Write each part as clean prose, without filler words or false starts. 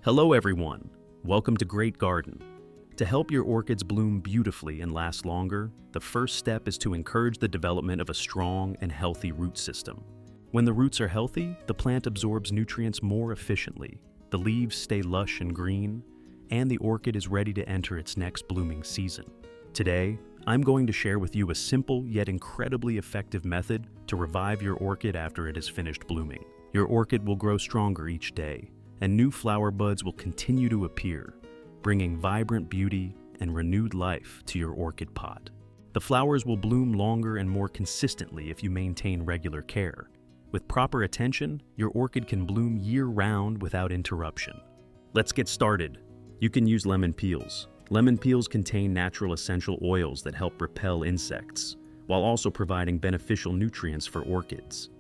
Hello everyone, welcome to Great Garden. To help your orchids bloom beautifully and last longer, the first step is to encourage the development of a strong and healthy root system. When the roots are healthy, the plant absorbs nutrients more efficiently, the leaves stay lush and green, and the orchid is ready to enter its next blooming season. Today, I'm going to share with you a simple yet incredibly effective method to revive your orchid after it has finished blooming. Your orchid will grow stronger each day, and new flower buds will continue to appear, bringing vibrant beauty and renewed life to your orchid pot. The flowers will bloom longer and more consistently if you maintain regular care. With proper attention, your orchid can bloom year-round without interruption. Let's get started. You can use lemon peels. Lemon peels contain natural essential oils that help repel insects, while also providing beneficial nutrients for orchids.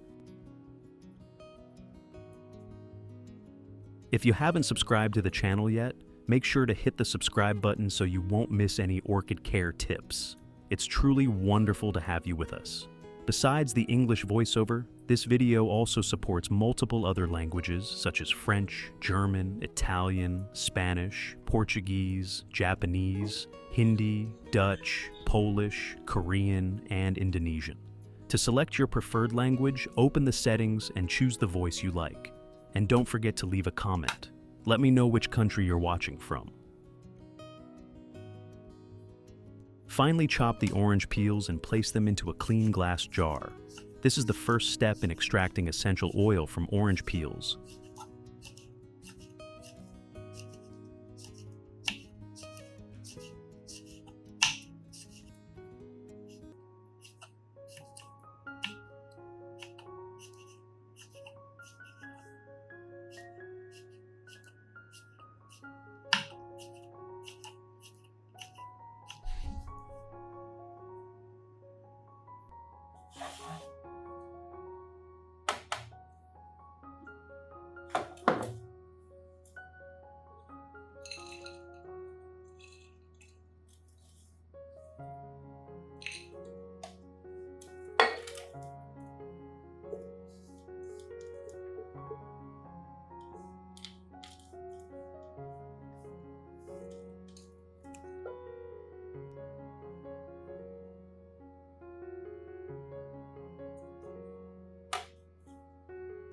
If you haven't subscribed to the channel yet, make sure to hit the subscribe button so you won't miss any orchid care tips. It's truly wonderful to have you with us. Besides the English voiceover, this video also supports multiple other languages such as French, German, Italian, Spanish, Portuguese, Japanese, Hindi, Dutch, Polish, Korean, and Indonesian. To select your preferred language, open the settings and choose the voice you like. And don't forget to leave a comment. Let me know which country you're watching from. Finally, chop the orange peels and place them into a clean glass jar. This is the first step in extracting essential oil from orange peels.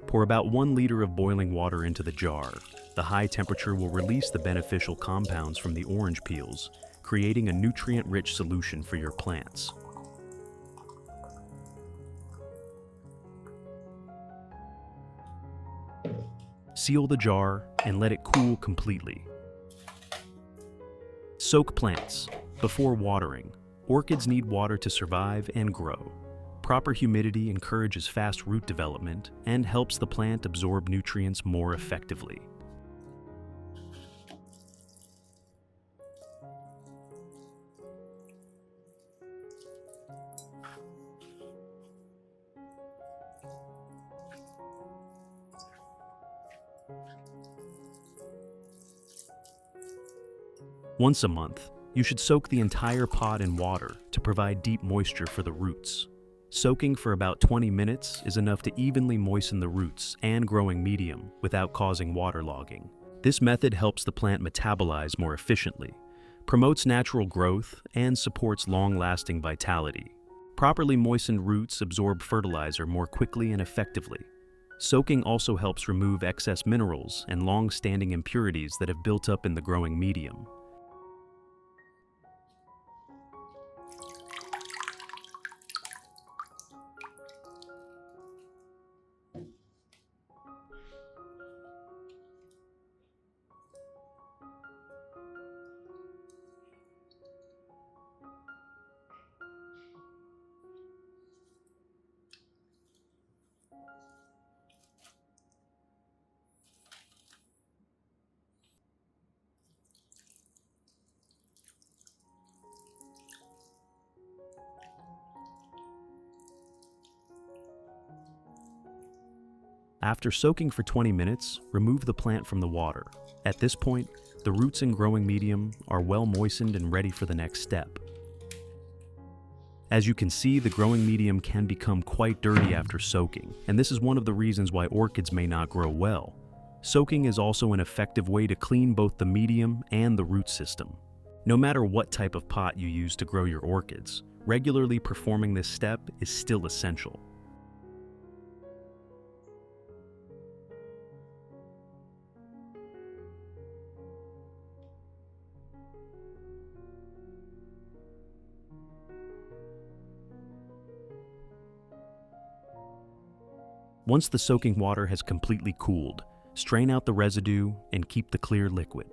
Pour about 1 liter of boiling water into the jar. The high temperature will release the beneficial compounds from the orange peels, creating a nutrient-rich solution for your plants. Seal the jar and let it cool completely. Soak plants. Before watering, orchids need water to survive and grow. Proper humidity encourages fast root development and helps the plant absorb nutrients more effectively. Once a month, you should soak the entire pot in water to provide deep moisture for the roots. Soaking for about 20 minutes is enough to evenly moisten the roots and growing medium without causing waterlogging. This method helps the plant metabolize more efficiently, promotes natural growth, and supports long-lasting vitality. Properly moistened roots absorb fertilizer more quickly and effectively. Soaking also helps remove excess minerals and long-standing impurities that have built up in the growing medium. After soaking for 20 minutes, remove the plant from the water. At this point, the roots and growing medium are well moistened and ready for the next step. As you can see, the growing medium can become quite dirty after soaking, and this is one of the reasons why orchids may not grow well. Soaking is also an effective way to clean both the medium and the root system. No matter what type of pot you use to grow your orchids, regularly performing this step is still essential. Once the soaking water has completely cooled, strain out the residue and keep the clear liquid.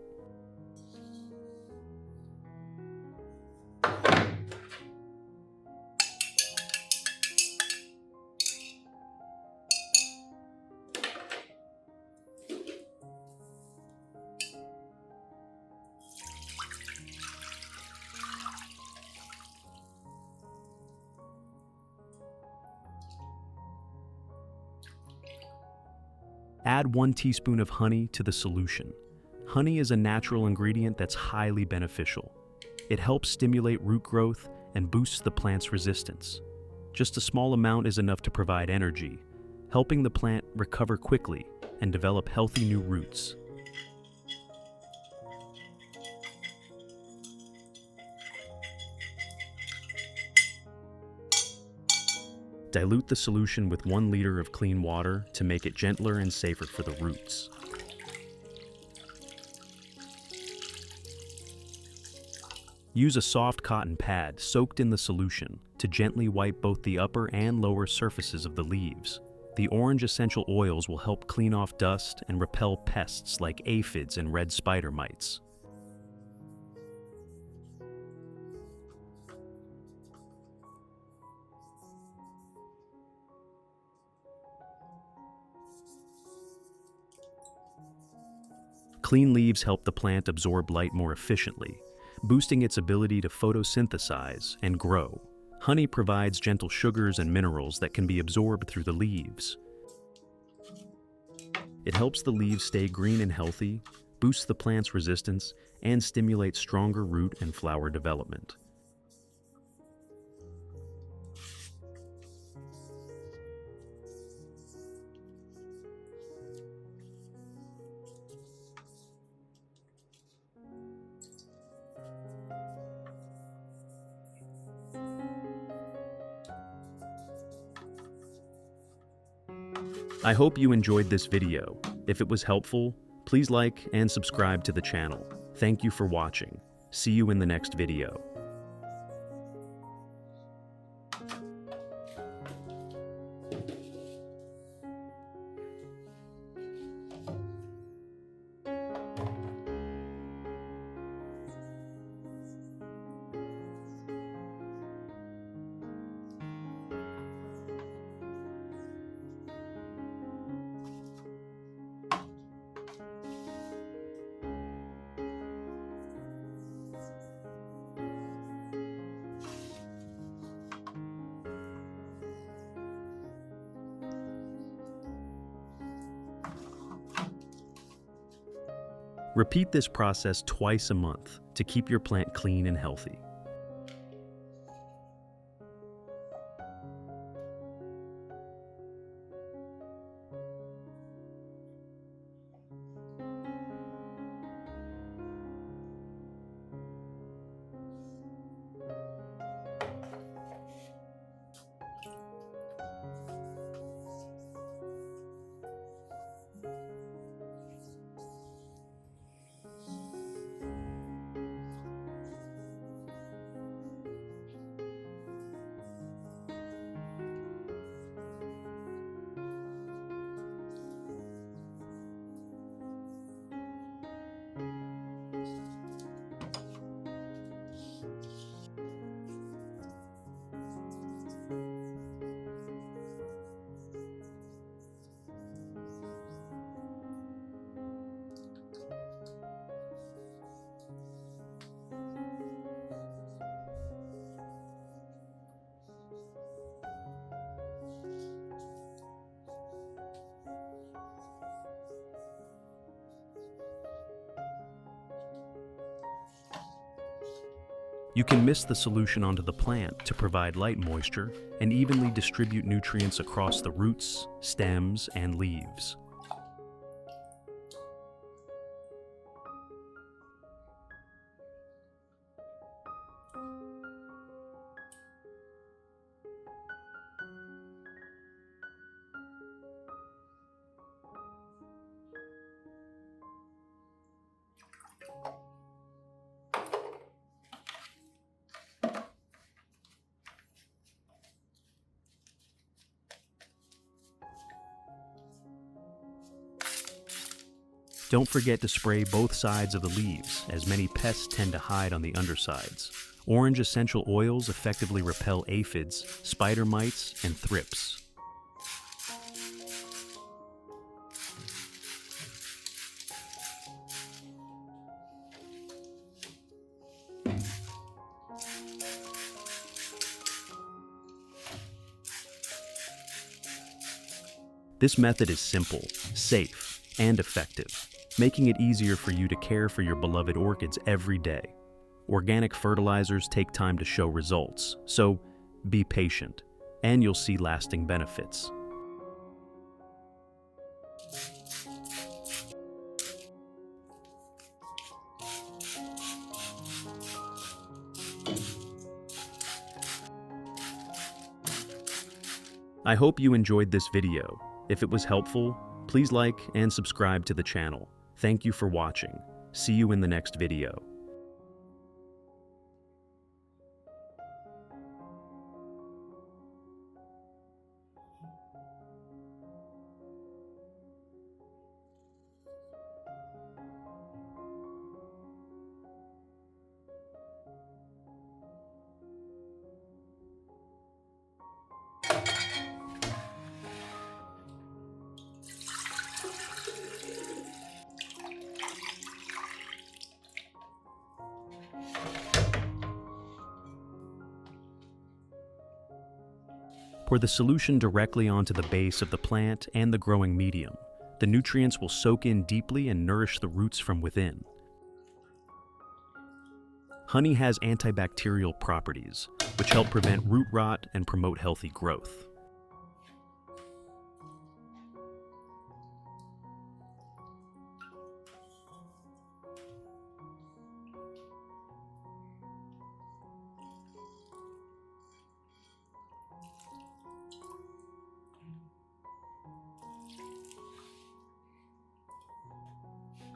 Add 1 teaspoon of honey to the solution. Honey is a natural ingredient that's highly beneficial. It helps stimulate root growth and boosts the plant's resistance. Just a small amount is enough to provide energy, helping the plant recover quickly and develop healthy new roots. Dilute the solution with 1 liter of clean water to make it gentler and safer for the roots. Use a soft cotton pad soaked in the solution to gently wipe both the upper and lower surfaces of the leaves. The orange essential oils will help clean off dust and repel pests like aphids and red spider mites. Clean leaves help the plant absorb light more efficiently, boosting its ability to photosynthesize and grow. Honey provides gentle sugars and minerals that can be absorbed through the leaves. It helps the leaves stay green and healthy, boosts the plant's resistance, and stimulates stronger root and flower development. I hope you enjoyed this video. If it was helpful, please like and subscribe to the channel. Thank you for watching. See you in the next video. Repeat this process twice a month to keep your plant clean and healthy. You can mist the solution onto the plant to provide light moisture and evenly distribute nutrients across the roots, stems, and leaves. Don't forget to spray both sides of the leaves, as many pests tend to hide on the undersides. Orange essential oils effectively repel aphids, spider mites, and thrips. This method is simple, safe, and effective, making it easier for you to care for your beloved orchids every day. Organic fertilizers take time to show results, so be patient, and you'll see lasting benefits. I hope you enjoyed this video. If it was helpful, please like and subscribe to the channel. Thank you for watching. See you in the next video. Pour the solution directly onto the base of the plant and the growing medium. The nutrients will soak in deeply and nourish the roots from within. Honey has antibacterial properties, which help prevent root rot and promote healthy growth.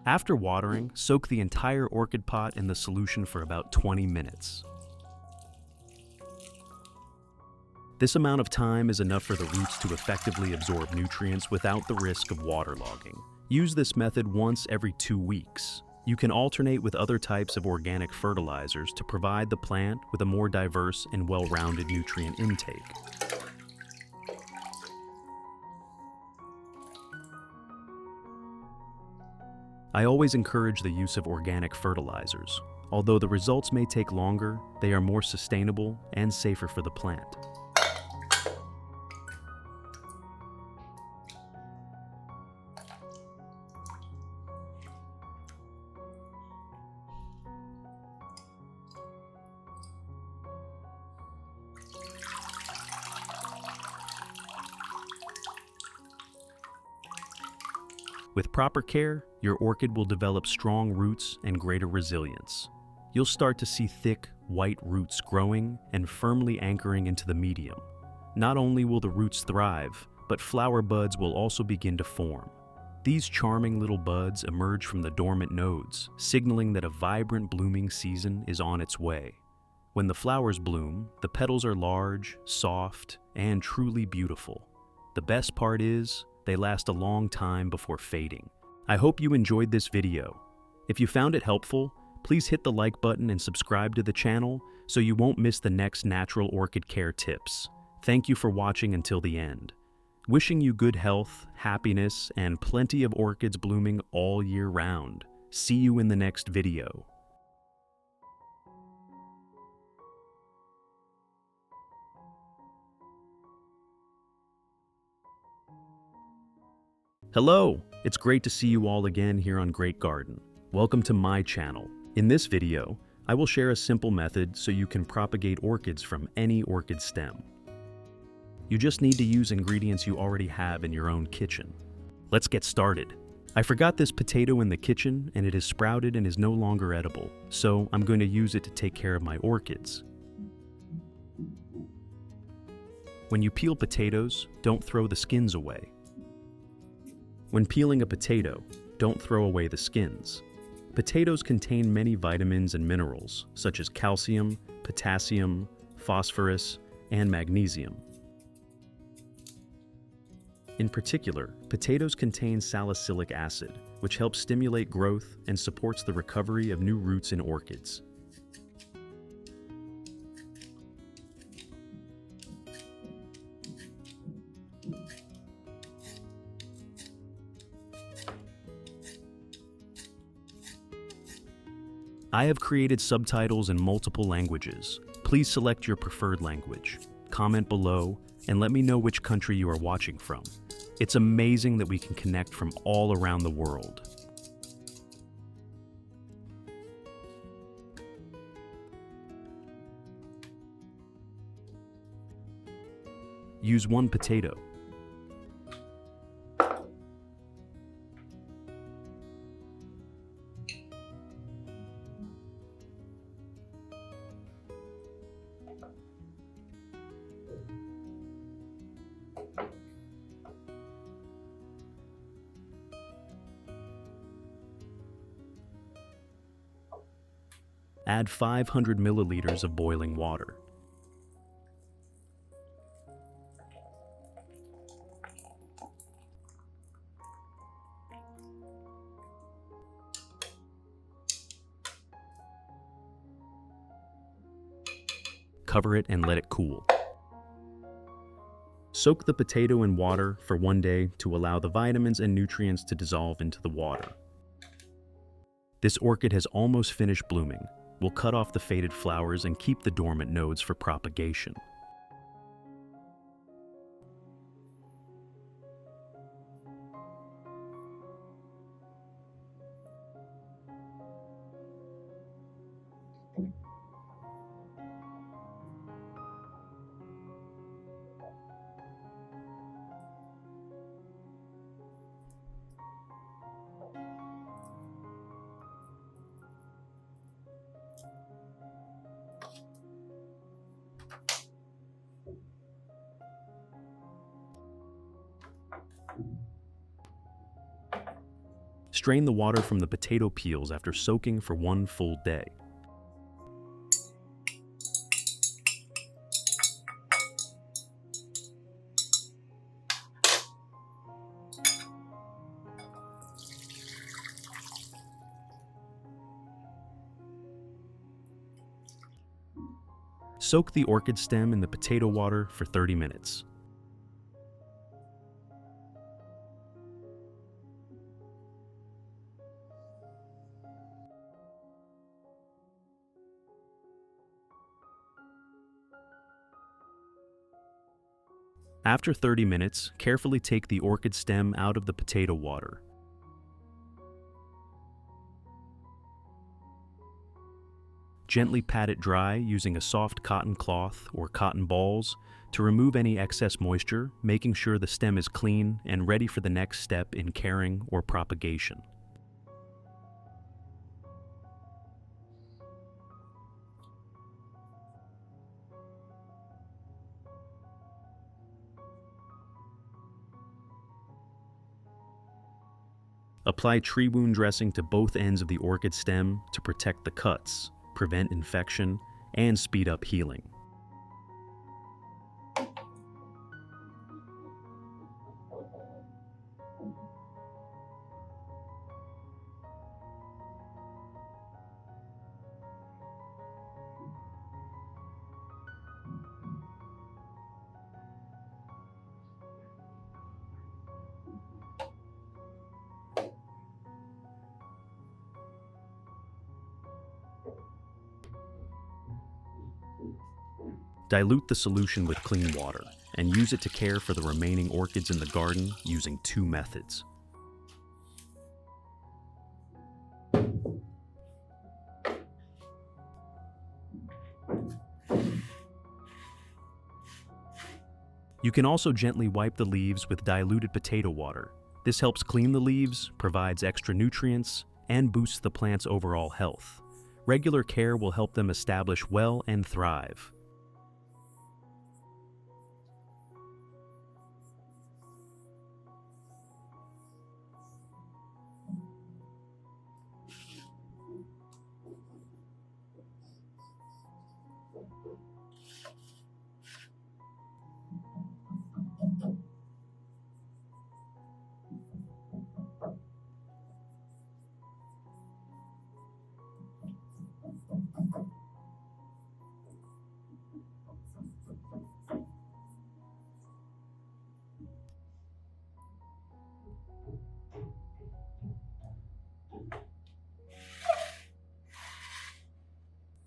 After watering, soak the entire orchid pot in the solution for about 20 minutes. This amount of time is enough for the roots to effectively absorb nutrients without the risk of waterlogging. Use this method once every 2 weeks. You can alternate with other types of organic fertilizers to provide the plant with a more diverse and well-rounded nutrient intake. I always encourage the use of organic fertilizers. Although the results may take longer, they are more sustainable and safer for the plant. With proper care, your orchid will develop strong roots and greater resilience. You'll start to see thick, white roots growing and firmly anchoring into the medium. Not only will the roots thrive, but flower buds will also begin to form. These charming little buds emerge from the dormant nodes, signaling that a vibrant blooming season is on its way. When the flowers bloom, the petals are large, soft, and truly beautiful. The best part is, they last a long time before fading. I hope you enjoyed this video. If you found it helpful, please hit the like button and subscribe to the channel so you won't miss the next natural orchid care tips. Thank you for watching until the end. Wishing you good health, happiness, and plenty of orchids blooming all year round. See you in the next video. Hello! It's great to see you all again here on Great Garden. Welcome to my channel. In this video, I will share a simple method so you can propagate orchids from any orchid stem. You just need to use ingredients you already have in your own kitchen. Let's get started. I forgot this potato in the kitchen and it has sprouted and is no longer edible, so I'm going to use it to take care of my orchids. When you peel potatoes, don't throw the skins away. When peeling a potato, don't throw away the skins. Potatoes contain many vitamins and minerals, such as calcium, potassium, phosphorus, and magnesium. In particular, potatoes contain salicylic acid, which helps stimulate growth and supports the recovery of new roots in orchids. I have created subtitles in multiple languages. Please select your preferred language. Comment below and let me know which country you are watching from. It's amazing that we can connect from all around the world. Use 1 potato. Add 500 milliliters of boiling water. Cover it and let it cool. Soak the potato in water for 1 day to allow the vitamins and nutrients to dissolve into the water. This orchid has almost finished blooming. We'll cut off the faded flowers and keep the dormant nodes for propagation. Strain the water from the potato peels after soaking for 1 full day. Soak the orchid stem in the potato water for 30 minutes. After 30 minutes, carefully take the orchid stem out of the potato water. Gently pat it dry using a soft cotton cloth or cotton balls to remove any excess moisture, making sure the stem is clean and ready for the next step in caring or propagation. Apply tree wound dressing to both ends of the orchid stem to protect the cuts, prevent infection, and speed up healing. Dilute the solution with clean water and use it to care for the remaining orchids in the garden using 2 methods. You can also gently wipe the leaves with diluted potato water. This helps clean the leaves, provides extra nutrients, and boosts the plant's overall health. Regular care will help them establish well and thrive.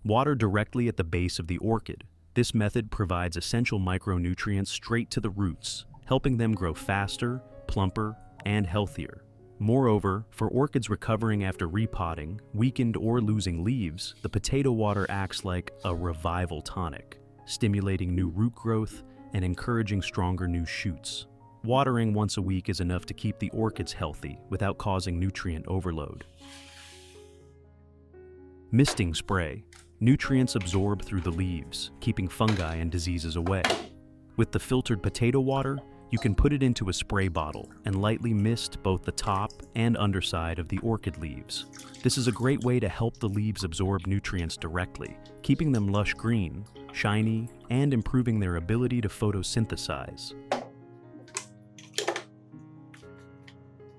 Water directly at the base of the orchid. This method provides essential micronutrients straight to the roots, helping them grow faster, plumper, and healthier. Moreover, for orchids recovering after repotting, weakened or losing leaves, the potato water acts like a revival tonic, stimulating new root growth and encouraging stronger new shoots. Watering once a week is enough to keep the orchids healthy without causing nutrient overload. Misting spray. Nutrients absorb through the leaves, keeping fungi and diseases away. With the filtered potato water, you can put it into a spray bottle and lightly mist both the top and underside of the orchid leaves. This is a great way to help the leaves absorb nutrients directly, keeping them lush green, shiny, and improving their ability to photosynthesize.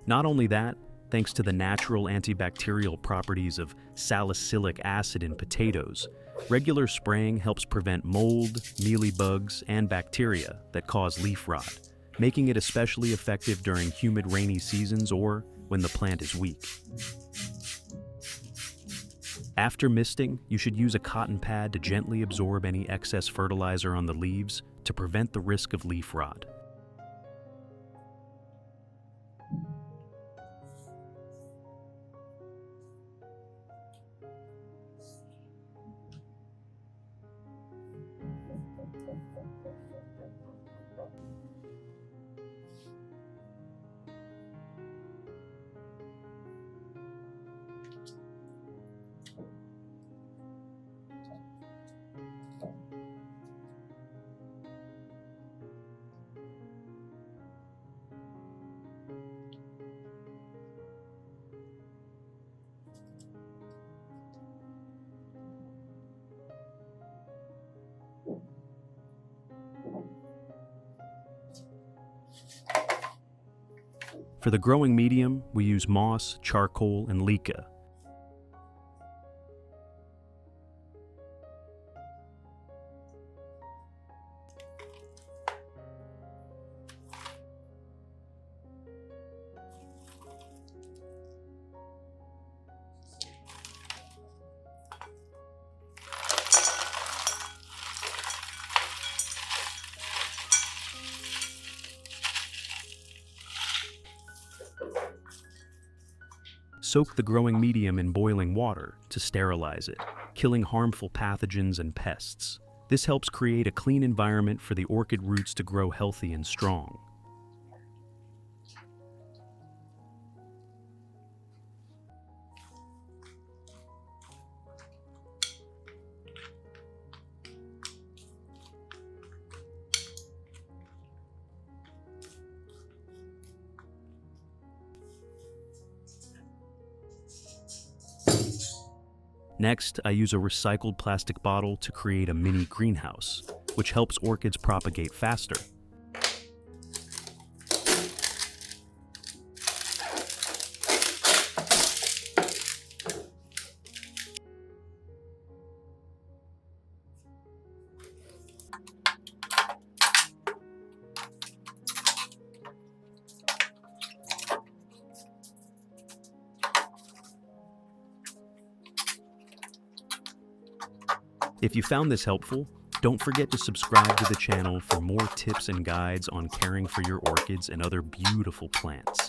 Not only that, thanks to the natural antibacterial properties of salicylic acid in potatoes, regular spraying helps prevent mold, mealybugs, and bacteria that cause leaf rot, making it especially effective during humid rainy seasons or when the plant is weak. After misting, you should use a cotton pad to gently absorb any excess fertilizer on the leaves to prevent the risk of leaf rot. For the growing medium, we use moss, charcoal, and leca. Soak the growing medium in boiling water to sterilize it, killing harmful pathogens and pests. This helps create a clean environment for the orchid roots to grow healthy and strong. Next, I use a recycled plastic bottle to create a mini greenhouse, which helps orchids propagate faster. If you found this helpful, don't forget to subscribe to the channel for more tips and guides on caring for your orchids and other beautiful plants.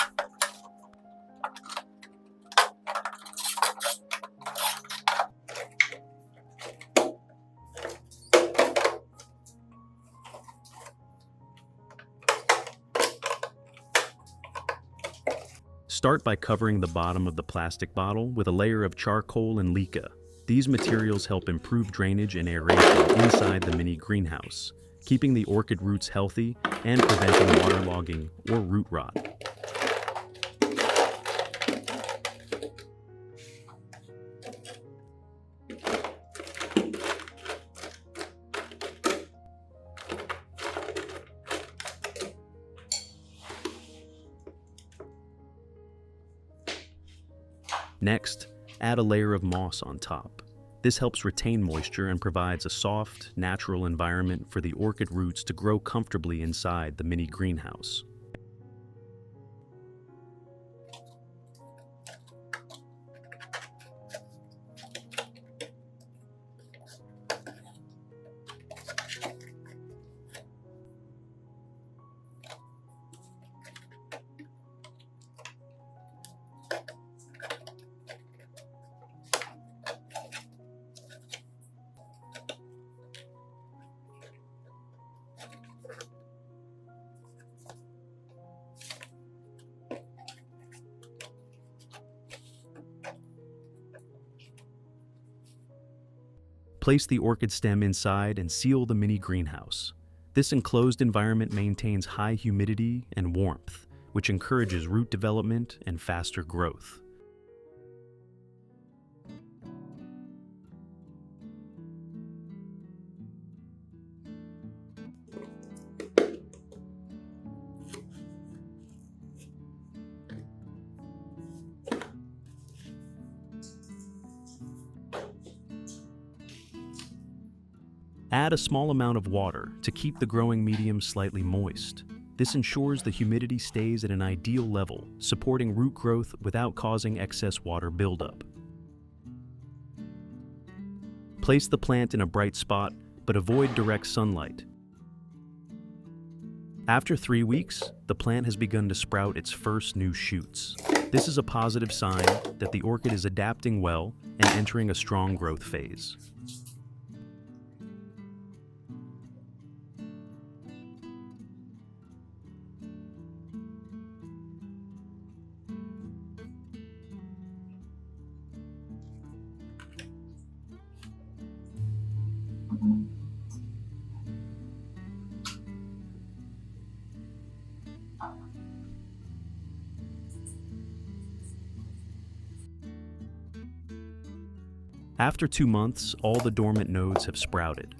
Start by covering the bottom of the plastic bottle with a layer of charcoal and leca. These materials help improve drainage and aeration inside the mini greenhouse, keeping the orchid roots healthy and preventing waterlogging or root rot. Next, add a layer of moss on top. This helps retain moisture and provides a soft, natural environment for the orchid roots to grow comfortably inside the mini greenhouse. Place the orchid stem inside and seal the mini greenhouse. This enclosed environment maintains high humidity and warmth, which encourages root development and faster growth. Add a small amount of water to keep the growing medium slightly moist. This ensures the humidity stays at an ideal level, supporting root growth without causing excess water buildup. Place the plant in a bright spot, but avoid direct sunlight. After 3 weeks, the plant has begun to sprout its first new shoots. This is a positive sign that the orchid is adapting well and entering a strong growth phase. After 2 months, all the dormant nodes have sprouted,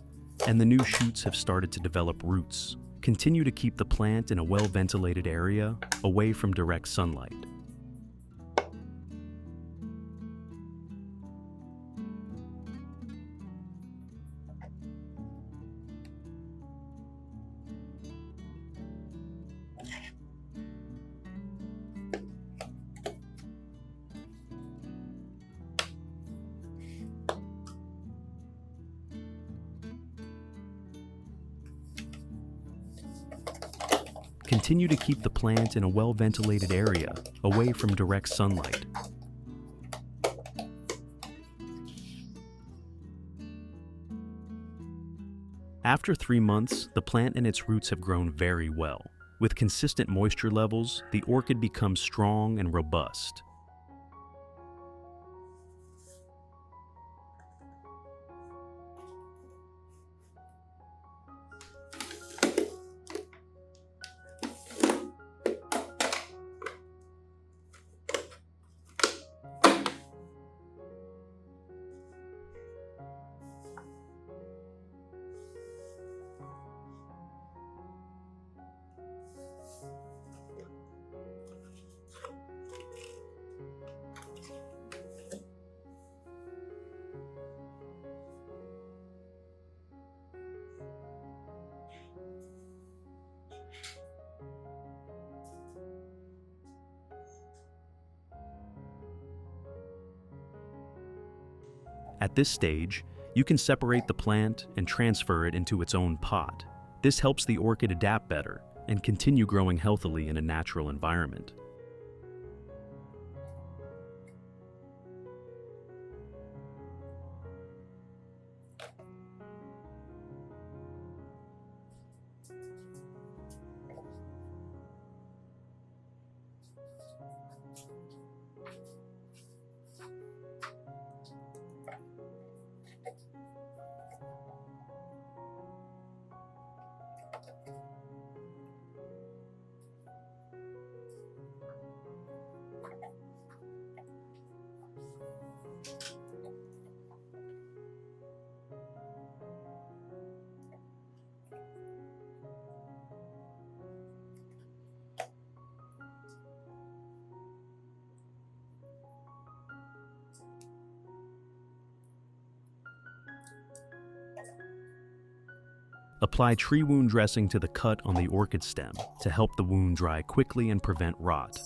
and the new shoots have started to develop roots. Continue to keep the plant in a well-ventilated area, away from direct sunlight. Continue to keep the plant in a well-ventilated area, away from direct sunlight. After 3 months, the plant and its roots have grown very well. With consistent moisture levels, the orchid becomes strong and robust. At this stage, you can separate the plant and transfer it into its own pot. This helps the orchid adapt better and continue growing healthily in a natural environment. Apply tree wound dressing to the cut on the orchid stem to help the wound dry quickly and prevent rot.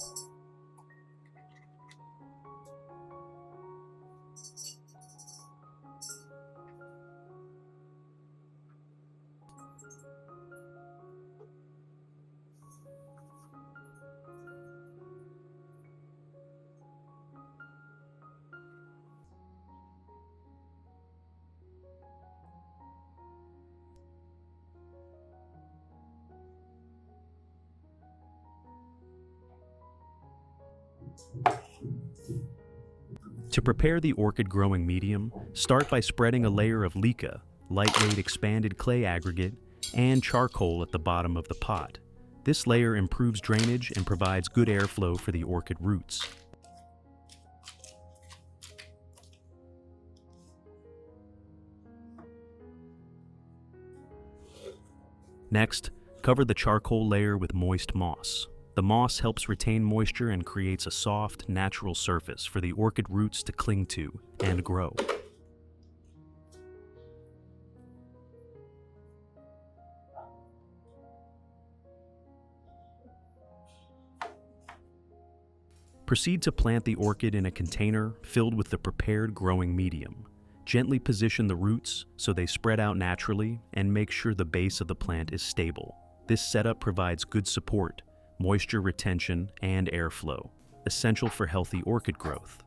To prepare the orchid growing medium, start by spreading a layer of leca, lightweight expanded clay aggregate, and charcoal at the bottom of the pot. This layer improves drainage and provides good airflow for the orchid roots. Next, cover the charcoal layer with moist moss. The moss helps retain moisture and creates a soft, natural surface for the orchid roots to cling to and grow. Proceed to plant the orchid in a container filled with the prepared growing medium. Gently position the roots so they spread out naturally and make sure the base of the plant is stable. This setup provides good support, moisture retention, and airflow, essential for healthy orchid growth.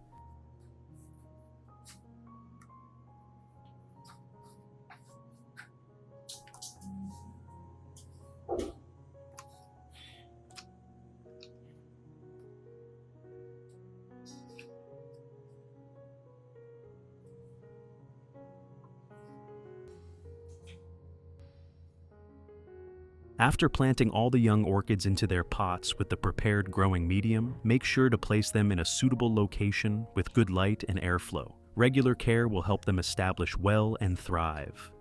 After planting all the young orchids into their pots with the prepared growing medium, make sure to place them in a suitable location with good light and airflow. Regular care will help them establish well and thrive.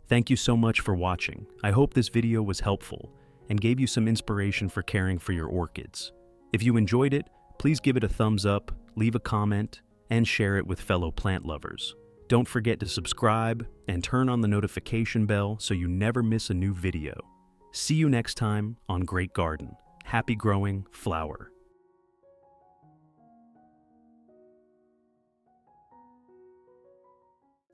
Thank you so much for watching. I hope this video was helpful and gave you some inspiration for caring for your orchids. If you enjoyed it, please give it a thumbs up, leave a comment, and share it with fellow plant lovers. Don't forget to subscribe and turn on the notification bell so you never miss a new video. See you next time on Great Garden. Happy growing, flower.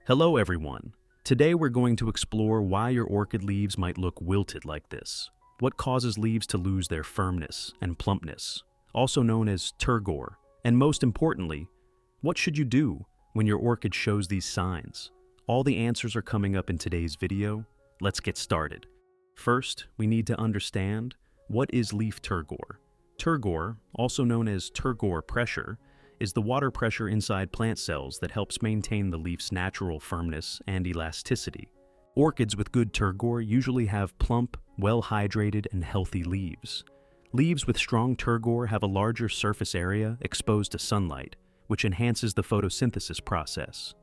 Hello everyone. Today we're going to explore why your orchid leaves might look wilted like this. What causes leaves to lose their firmness and plumpness, also known as turgor, and most importantly, what should you do when your orchid shows these signs? All the answers are coming up in today's video. Let's get started. First, we need to understand what is leaf turgor. Turgor, also known as turgor pressure, is the water pressure inside plant cells that helps maintain the leaf's natural firmness and elasticity. Orchids with good turgor usually have plump, well-hydrated, and healthy leaves. Leaves with strong turgor have a larger surface area exposed to sunlight, which enhances the photosynthesis process.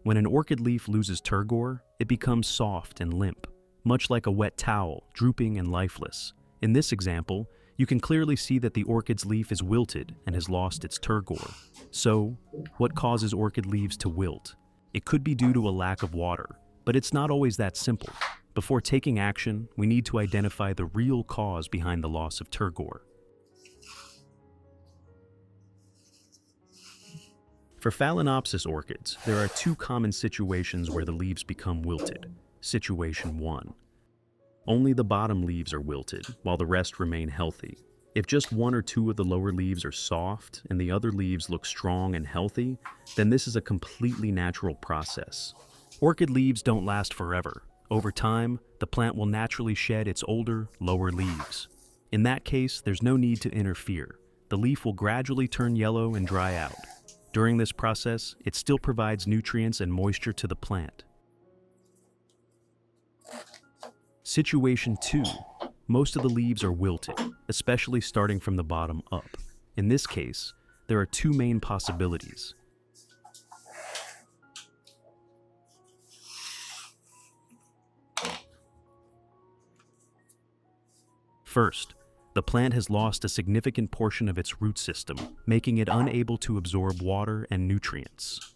When an orchid leaf loses turgor, it becomes soft and limp, much like a wet towel, drooping and lifeless. In this example, you can clearly see that the orchid's leaf is wilted and has lost its turgor. So, what causes orchid leaves to wilt? It could be due to a lack of water, but it's not always that simple. Before taking action, we need to identify the real cause behind the loss of turgor. For Phalaenopsis orchids, there are two common situations where the leaves become wilted. Situation 1. Only the bottom leaves are wilted, while the rest remain healthy. If just one or two of the lower leaves are soft and the other leaves look strong and healthy, then this is a completely natural process. Orchid leaves don't last forever. Over time, the plant will naturally shed its older, lower leaves. In that case, there's no need to interfere. The leaf will gradually turn yellow and dry out. During this process, it still provides nutrients and moisture to the plant. Situation 2. Most of the leaves are wilted, especially starting from the bottom up. In this case, there are two main possibilities. First, the plant has lost a significant portion of its root system, making it unable to absorb water and nutrients.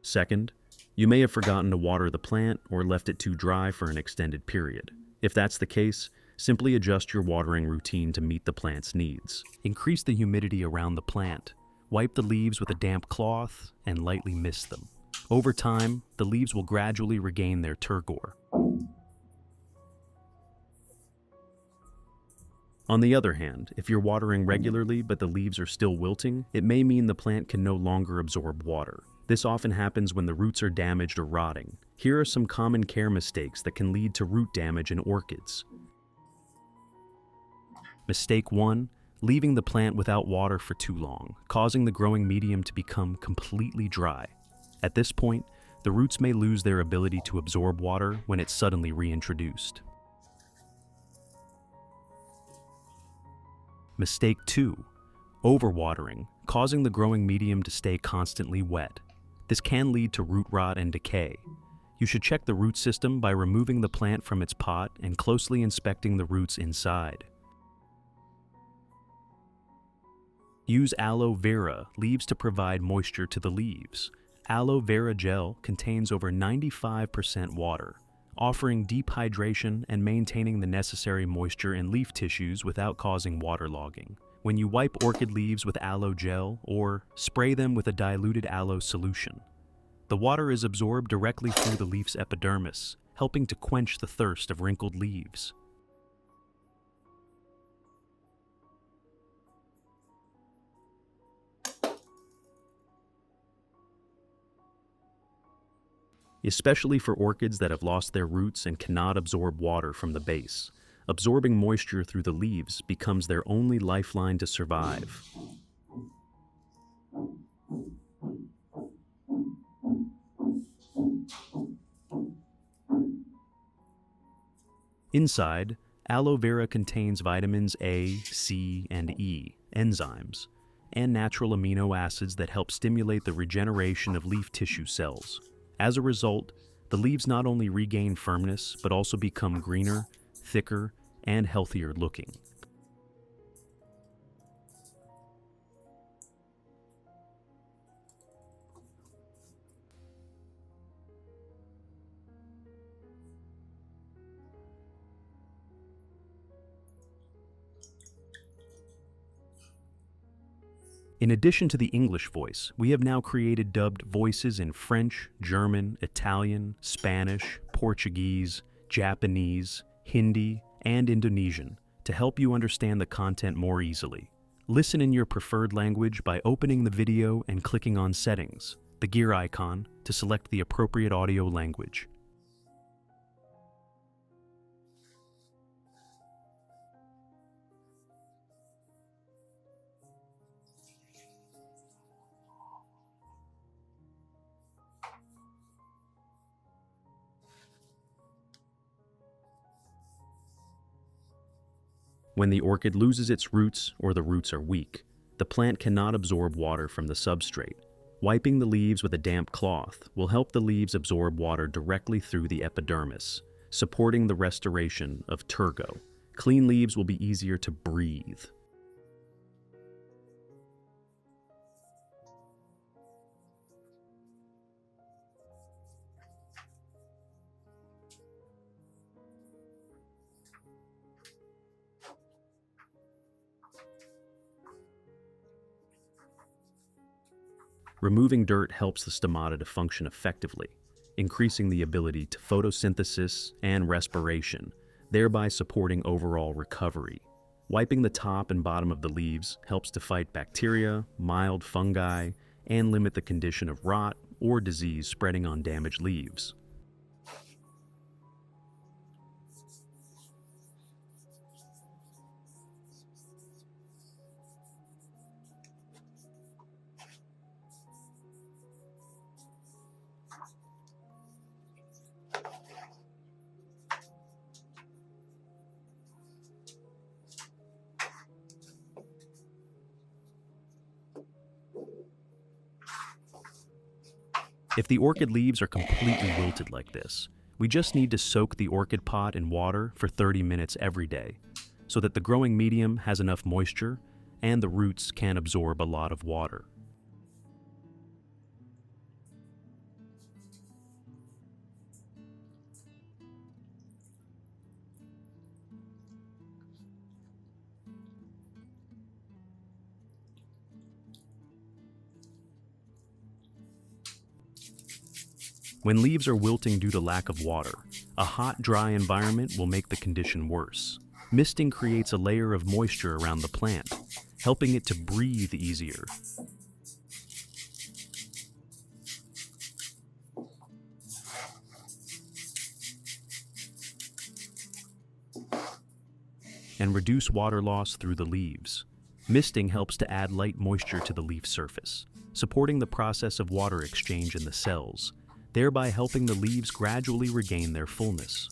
Second, you may have forgotten to water the plant or left it too dry for an extended period. If that's the case, simply adjust your watering routine to meet the plant's needs. Increase the humidity around the plant. Wipe the leaves with a damp cloth and lightly mist them. Over time, the leaves will gradually regain their turgor. On the other hand, if you're watering regularly but the leaves are still wilting, it may mean the plant can no longer absorb water. This often happens when the roots are damaged or rotting. Here are some common care mistakes that can lead to root damage in orchids. Mistake 1. Leaving the plant without water for too long, causing the growing medium to become completely dry. At this point, the roots may lose their ability to absorb water when it's suddenly reintroduced. Mistake 2. Overwatering, causing the growing medium to stay constantly wet. This can lead to root rot and decay. You should check the root system by removing the plant from its pot and closely inspecting the roots inside. Use aloe vera leaves to provide moisture to the leaves. Aloe vera gel contains over 95% water, offering deep hydration and maintaining the necessary moisture in leaf tissues without causing waterlogging. When you wipe orchid leaves with aloe gel or spray them with a diluted aloe solution, the water is absorbed directly through the leaf's epidermis, helping to quench the thirst of wrinkled leaves. Especially for orchids that have lost their roots and cannot absorb water from the base, absorbing moisture through the leaves becomes their only lifeline to survive. Inside, aloe vera contains vitamins A, C, and E, enzymes, and natural amino acids that help stimulate the regeneration of leaf tissue cells. As a result, the leaves not only regain firmness, but also become greener, thicker, and healthier looking. In addition to the English voice, we have now created dubbed voices in French, German, Italian, Spanish, Portuguese, Japanese, Hindi, and Indonesian to help you understand the content more easily. Listen in your preferred language by opening the video and clicking on Settings, the gear icon, to select the appropriate audio language. When the orchid loses its roots or the roots are weak, the plant cannot absorb water from the substrate. Wiping the leaves with a damp cloth will help the leaves absorb water directly through the epidermis, supporting the restoration of turgor. Clean leaves will be easier to breathe. Removing dirt helps the stomata to function effectively, increasing the ability to photosynthesis and respiration, thereby supporting overall recovery. Wiping the top and bottom of the leaves helps to fight bacteria, mild fungi, and limit the condition of rot or disease spreading on damaged leaves. If the orchid leaves are completely wilted like this, we just need to soak the orchid pot in water for 30 minutes every day, so that the growing medium has enough moisture and the roots can absorb a lot of water. When leaves are wilting due to lack of water, a hot, dry environment will make the condition worse. Misting creates a layer of moisture around the plant, helping it to breathe easier. And reduce water loss through the leaves. Misting helps to add light moisture to the leaf surface, supporting the process of water exchange in the cells, thereby helping the leaves gradually regain their fullness.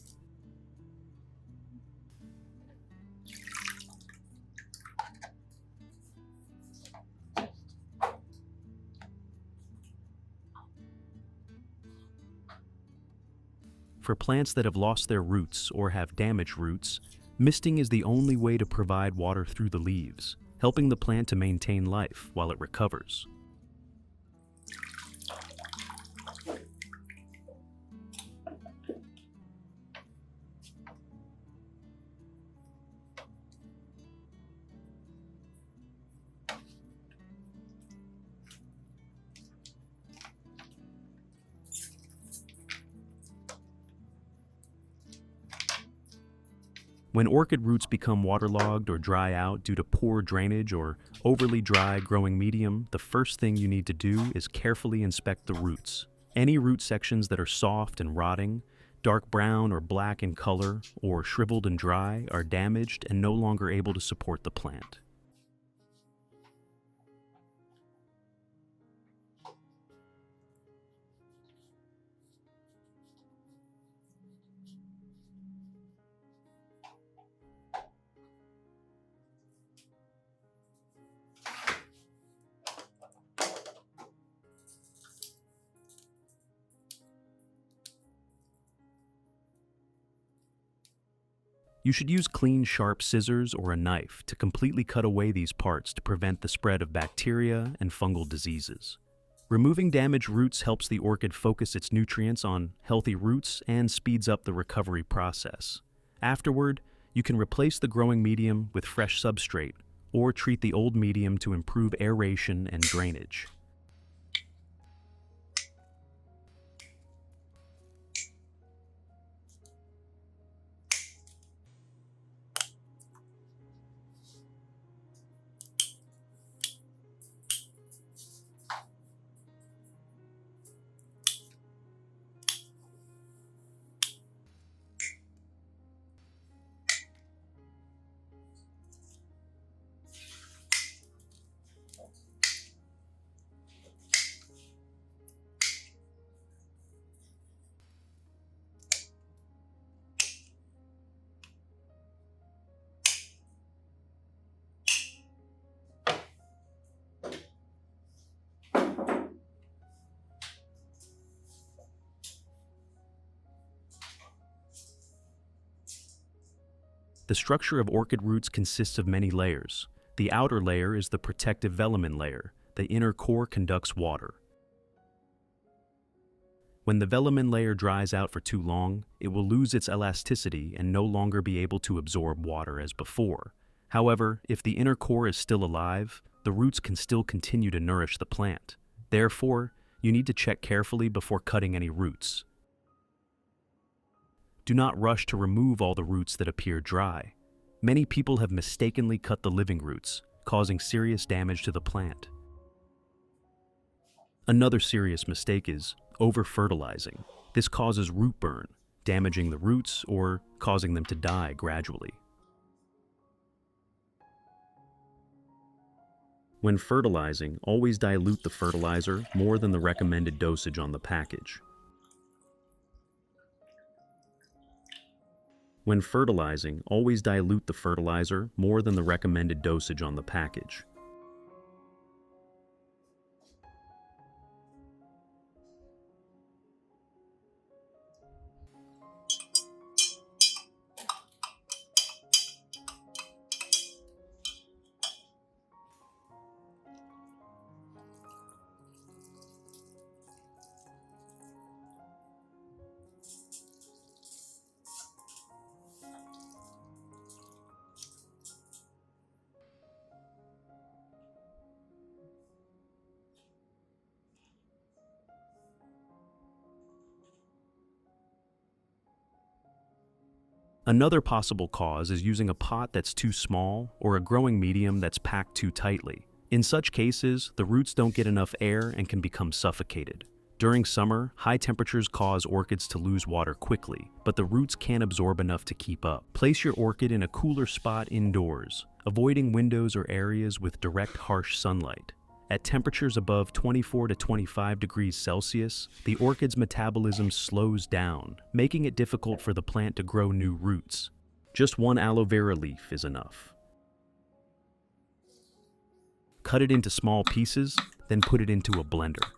For plants that have lost their roots or have damaged roots, misting is the only way to provide water through the leaves, helping the plant to maintain life while it recovers. When orchid roots become waterlogged or dry out due to poor drainage or overly dry growing medium, the first thing you need to do is carefully inspect the roots. Any root sections that are soft and rotting, dark brown or black in color, or shriveled and dry are damaged and no longer able to support the plant. You should use clean, sharp scissors or a knife to completely cut away these parts to prevent the spread of bacteria and fungal diseases. Removing damaged roots helps the orchid focus its nutrients on healthy roots and speeds up the recovery process. Afterward, you can replace the growing medium with fresh substrate or treat the old medium to improve aeration and drainage. The structure of orchid roots consists of many layers. The outer layer is the protective velamen layer. The inner core conducts water. When the velamen layer dries out for too long, it will lose its elasticity and no longer be able to absorb water as before. However, if the inner core is still alive, the roots can still continue to nourish the plant. Therefore, you need to check carefully before cutting any roots. Do not rush to remove all the roots that appear dry. Many people have mistakenly cut the living roots, causing serious damage to the plant. Another serious mistake is over-fertilizing. This causes root burn, damaging the roots or causing them to die gradually. When fertilizing, always dilute the fertilizer more than the recommended dosage on the package. When fertilizing, always dilute the fertilizer more than the recommended dosage on the package. Another possible cause is using a pot that's too small or a growing medium that's packed too tightly. In such cases, the roots don't get enough air and can become suffocated. During summer, high temperatures cause orchids to lose water quickly, but the roots can't absorb enough to keep up. Place your orchid in a cooler spot indoors, avoiding windows or areas with direct harsh sunlight. At temperatures above 24 to 25 degrees Celsius, the orchid's metabolism slows down, making it difficult for the plant to grow new roots. Just one aloe vera leaf is enough. Cut it into small pieces, then put it into a blender.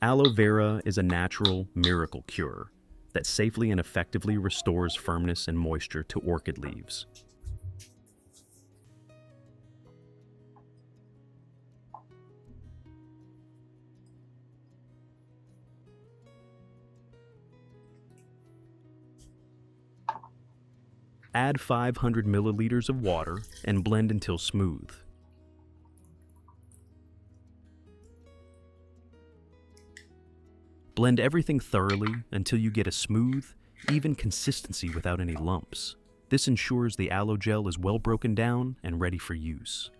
Aloe vera is a natural miracle cure that safely and effectively restores firmness and moisture to orchid leaves. Add 500 milliliters of water and blend until smooth. Blend everything thoroughly until you get a smooth, even consistency without any lumps. This ensures the aloe gel is well broken down and ready for use.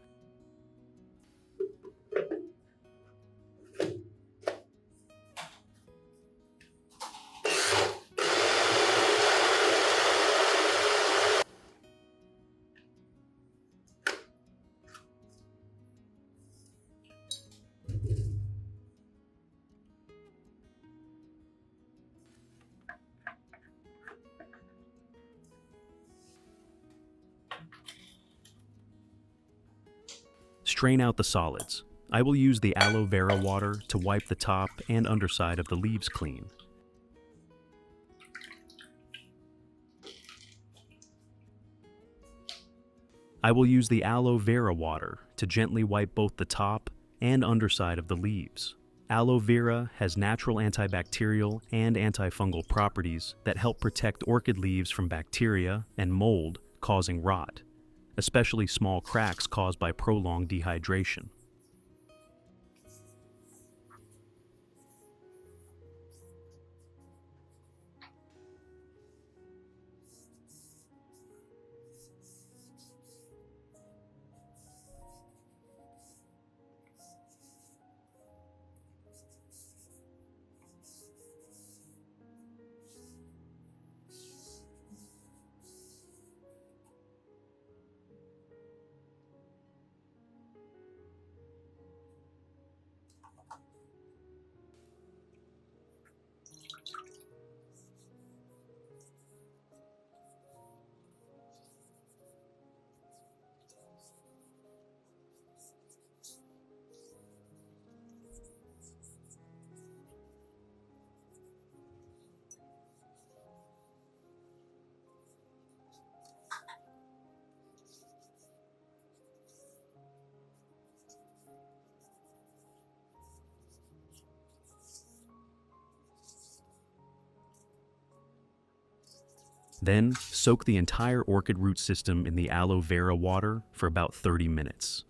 Strain out the solids. I will use the aloe vera water to wipe the top and underside of the leaves clean. I will use the aloe vera water to gently wipe both the top and underside of the leaves. Aloe vera has natural antibacterial and antifungal properties that help protect orchid leaves from bacteria and mold causing rot, especially small cracks caused by prolonged dehydration. Then, soak the entire orchid root system in the aloe vera water for about 30 minutes.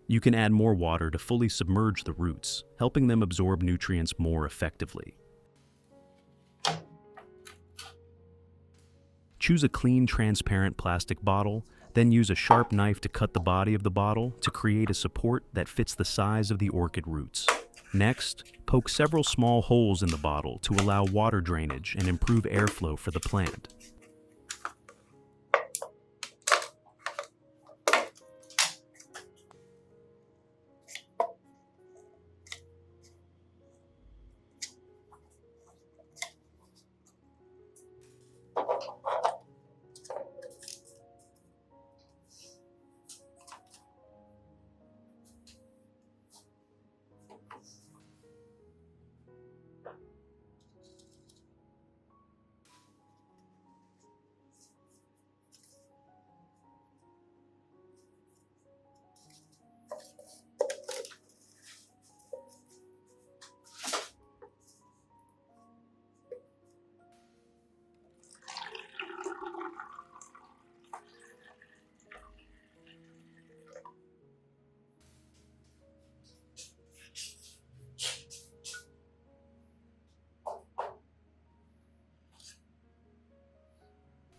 You can add more water to fully submerge the roots, helping them absorb nutrients more effectively. Choose a clean, transparent plastic bottle, then use a sharp knife to cut the body of the bottle to create a support that fits the size of the orchid roots. Next, poke several small holes in the bottle to allow water drainage and improve airflow for the plant.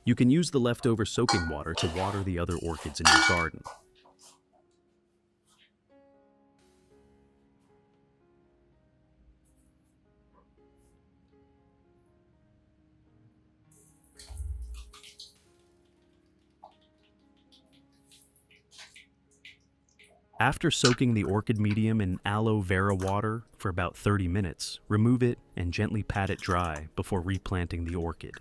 You can use the leftover soaking water to water the other orchids in your garden. After soaking the orchid medium in aloe vera water for about 30 minutes, remove it and gently pat it dry before replanting the orchid.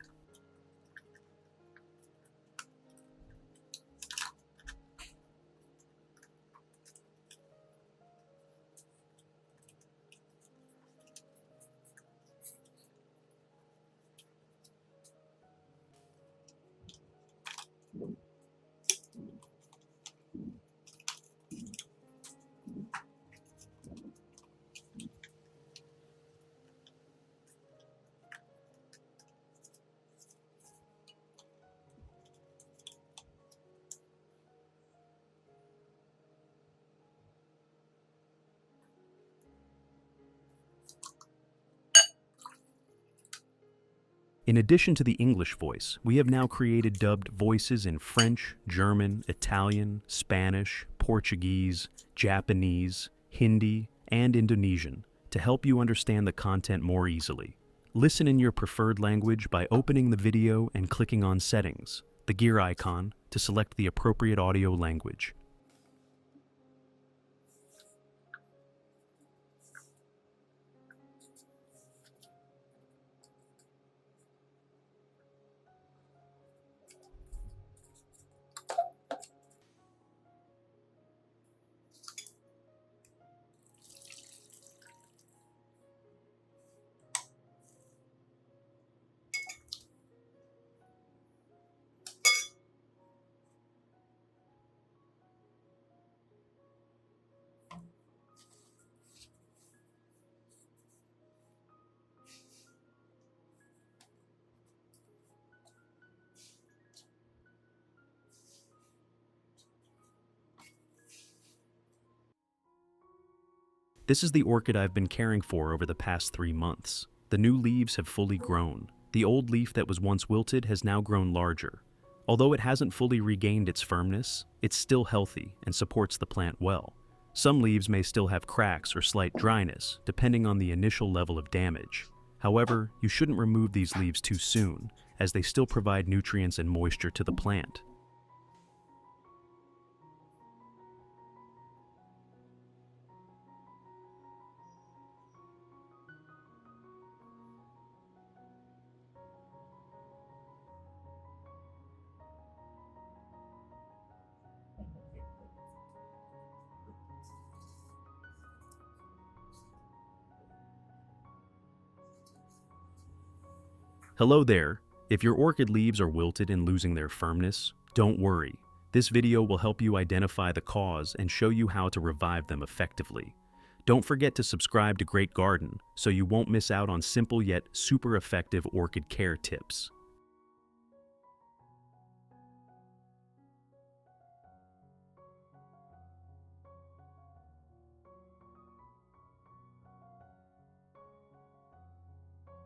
In addition to the English voice, we have now created dubbed voices in French, German, Italian, Spanish, Portuguese, Japanese, Hindi, and Indonesian to help you understand the content more easily. Listen in your preferred language by opening the video and clicking on Settings, the gear icon, to select the appropriate audio language. This is the orchid I've been caring for over the past 3 months. The new leaves have fully grown. The old leaf that was once wilted has now grown larger. Although it hasn't fully regained its firmness, it's still healthy and supports the plant well. Some leaves may still have cracks or slight dryness, depending on the initial level of damage. However, you shouldn't remove these leaves too soon, as they still provide nutrients and moisture to the plant. Hello there. If your orchid leaves are wilted and losing their firmness, don't worry. This video will help you identify the cause and show you how to revive them effectively. Don't forget to subscribe to Great Garden so you won't miss out on simple yet super effective orchid care tips.